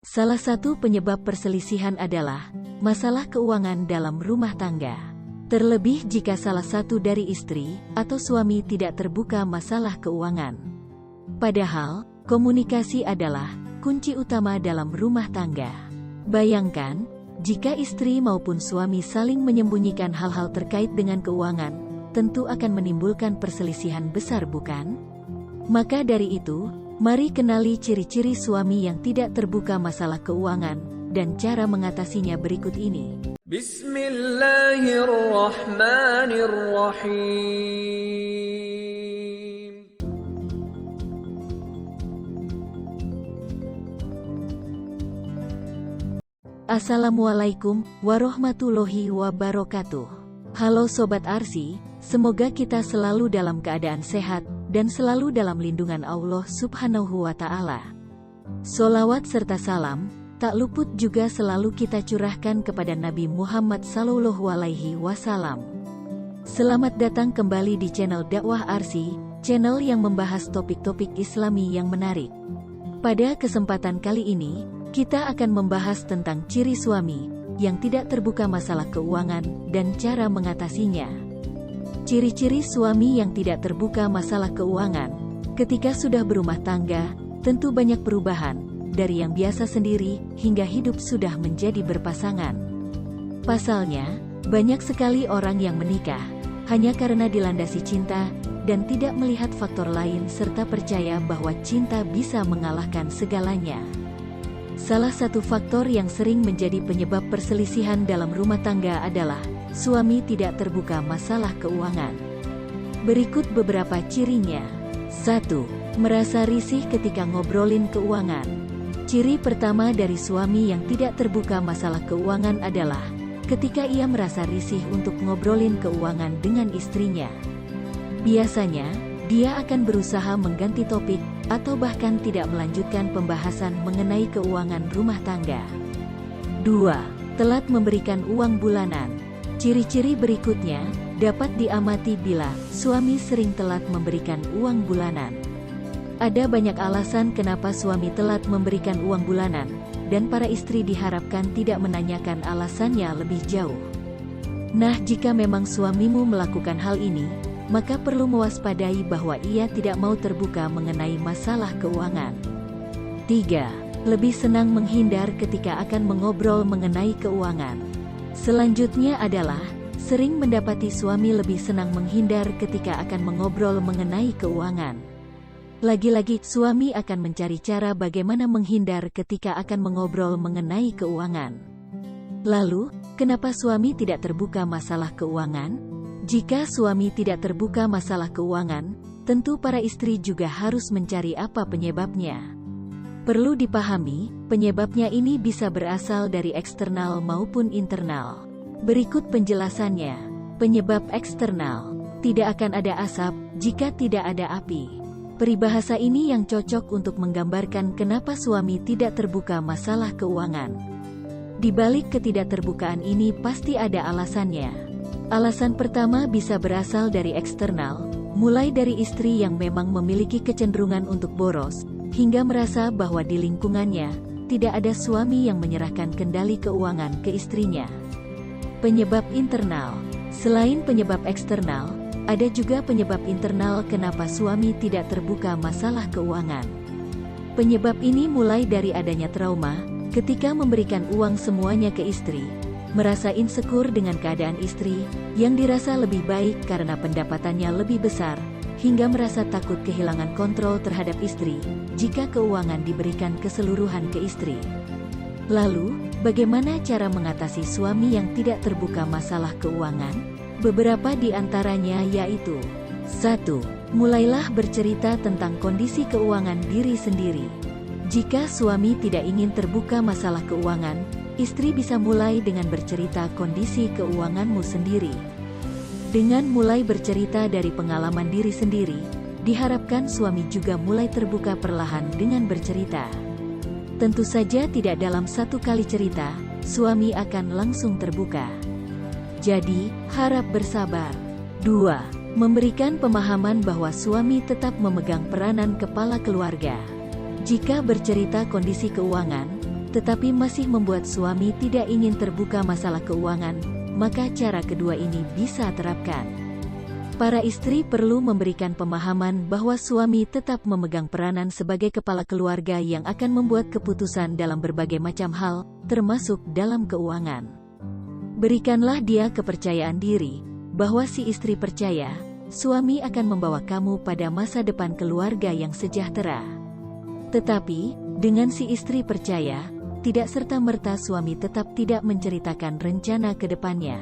Salah satu penyebab perselisihan adalah masalah keuangan dalam rumah tangga. Terlebih jika salah satu dari istri atau suami tidak terbuka masalah keuangan. Padahal, komunikasi adalah kunci utama dalam rumah tangga. Bayangkan, jika istri maupun suami saling menyembunyikan hal-hal terkait dengan keuangan, tentu akan menimbulkan perselisihan besar, bukan? Maka dari itu, mari kenali ciri-ciri suami yang tidak terbuka masalah keuangan, dan cara mengatasinya berikut ini. Bismillahirrahmanirrahim. Assalamualaikum warahmatullahi wabarakatuh. Halo Sobat Arsi, semoga kita selalu dalam keadaan sehat, dan selalu dalam lindungan Allah Subhanahu wa Ta'ala. Sholawat serta salam tak luput juga selalu kita curahkan kepada Nabi Muhammad SAW. Selamat datang kembali di channel Dakwah Arsi, channel yang membahas topik-topik Islami yang menarik. Pada kesempatan kali ini, kita akan membahas tentang ciri suami yang tidak terbuka masalah keuangan dan cara mengatasinya. Ciri-ciri suami yang tidak terbuka masalah keuangan ketika sudah berumah tangga, tentu banyak perubahan, dari yang biasa sendiri hingga hidup sudah menjadi berpasangan. Pasalnya, banyak sekali orang yang menikah hanya karena dilandasi cinta dan tidak melihat faktor lain serta percaya bahwa cinta bisa mengalahkan segalanya. Salah satu faktor yang sering menjadi penyebab perselisihan dalam rumah tangga adalah suami tidak terbuka masalah keuangan. Berikut beberapa cirinya. 1. Merasa risih ketika ngobrolin keuangan. Ciri pertama dari suami yang tidak terbuka masalah keuangan adalah ketika ia merasa risih untuk ngobrolin keuangan dengan istrinya. Biasanya, dia akan berusaha mengganti topik, atau bahkan tidak melanjutkan pembahasan mengenai keuangan rumah tangga. 2. Telat memberikan uang bulanan. Ciri-ciri berikutnya dapat diamati bila suami sering telat memberikan uang bulanan. Ada banyak alasan kenapa suami telat memberikan uang bulanan, dan para istri diharapkan tidak menanyakan alasannya lebih jauh. Nah, jika memang suamimu melakukan hal ini, maka perlu mewaspadai bahwa ia tidak mau terbuka mengenai masalah keuangan. 3. Lebih senang menghindar ketika akan mengobrol mengenai keuangan. Selanjutnya adalah, sering mendapati suami lebih senang menghindar ketika akan mengobrol mengenai keuangan. Lagi-lagi, suami akan mencari cara bagaimana menghindar ketika akan mengobrol mengenai keuangan. Lalu, kenapa suami tidak terbuka masalah keuangan? Jika suami tidak terbuka masalah keuangan, tentu para istri juga harus mencari apa penyebabnya. Perlu dipahami, penyebabnya ini bisa berasal dari eksternal maupun internal. Berikut penjelasannya. Penyebab eksternal. Tidak akan ada asap jika tidak ada api. Peribahasa ini yang cocok untuk menggambarkan kenapa suami tidak terbuka masalah keuangan. Di balik ketidakterbukaan ini pasti ada alasannya. Alasan pertama bisa berasal dari eksternal, mulai dari istri yang memang memiliki kecenderungan untuk boros, hingga merasa bahwa di lingkungannya tidak ada suami yang menyerahkan kendali keuangan ke istrinya. Penyebab internal. Selain penyebab eksternal, ada juga penyebab internal kenapa suami tidak terbuka masalah keuangan. Penyebab ini mulai dari adanya trauma ketika memberikan uang semuanya ke istri, merasa insecure dengan keadaan istri yang dirasa lebih baik karena pendapatannya lebih besar, hingga merasa takut kehilangan kontrol terhadap istri jika keuangan diberikan keseluruhan ke istri. Lalu, bagaimana cara mengatasi suami yang tidak terbuka masalah keuangan? Beberapa di antaranya yaitu: 1. Mulailah bercerita tentang kondisi keuangan diri sendiri. Jika suami tidak ingin terbuka masalah keuangan, istri bisa mulai dengan bercerita kondisi keuanganmu sendiri. Dengan mulai bercerita dari pengalaman diri sendiri, diharapkan suami juga mulai terbuka perlahan dengan bercerita. Tentu saja tidak dalam satu kali cerita, suami akan langsung terbuka. Jadi, harap bersabar. 2. Memberikan pemahaman bahwa suami tetap memegang peranan kepala keluarga. Jika bercerita kondisi keuangan, tetapi masih membuat suami tidak ingin terbuka masalah keuangan, maka cara kedua ini bisa terapkan. Para istri perlu memberikan pemahaman bahwa suami tetap memegang peranan sebagai kepala keluarga yang akan membuat keputusan dalam berbagai macam hal, termasuk dalam keuangan. Berikanlah dia kepercayaan diri, bahwa si istri percaya, suami akan membawa kamu pada masa depan keluarga yang sejahtera. Tetapi, dengan si istri percaya, tidak serta-merta suami tetap tidak menceritakan rencana ke depannya.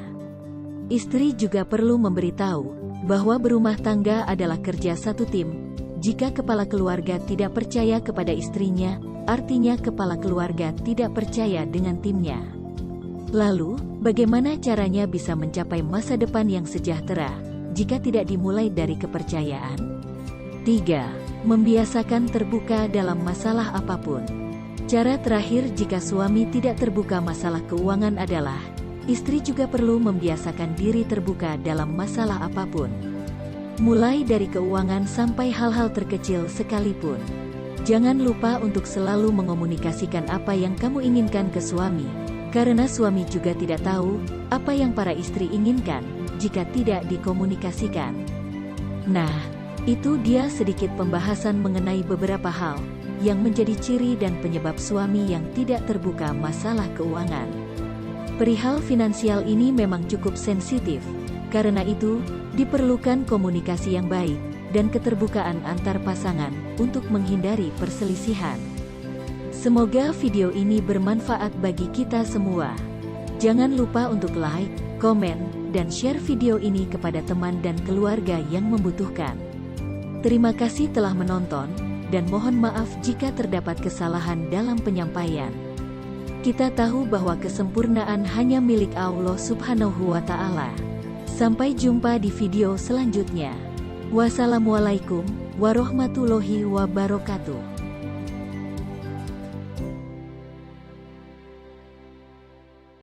Istri juga perlu memberitahu bahwa berumah tangga adalah kerja satu tim. Jika kepala keluarga tidak percaya kepada istrinya, artinya kepala keluarga tidak percaya dengan timnya. Lalu, bagaimana caranya bisa mencapai masa depan yang sejahtera, jika tidak dimulai dari kepercayaan? 3. Membiasakan terbuka dalam masalah apapun. Cara terakhir jika suami tidak terbuka masalah keuangan adalah, istri juga perlu membiasakan diri terbuka dalam masalah apapun. Mulai dari keuangan sampai hal-hal terkecil sekalipun. Jangan lupa untuk selalu mengomunikasikan apa yang kamu inginkan ke suami, karena suami juga tidak tahu apa yang para istri inginkan jika tidak dikomunikasikan. Nah, itu dia sedikit pembahasan mengenai beberapa hal yang menjadi ciri dan penyebab suami yang tidak terbuka masalah keuangan. Perihal finansial ini memang cukup sensitif, karena itu, diperlukan komunikasi yang baik, dan keterbukaan antar pasangan, untuk menghindari perselisihan. Semoga video ini bermanfaat bagi kita semua. Jangan lupa untuk like, komen, dan share video ini kepada teman dan keluarga yang membutuhkan. Terima kasih telah menonton, dan mohon maaf jika terdapat kesalahan dalam penyampaian. Kita tahu bahwa kesempurnaan hanya milik Allah Subhanahu wa Ta'ala. Sampai jumpa di video selanjutnya. Wassalamualaikum warahmatullahi wabarakatuh.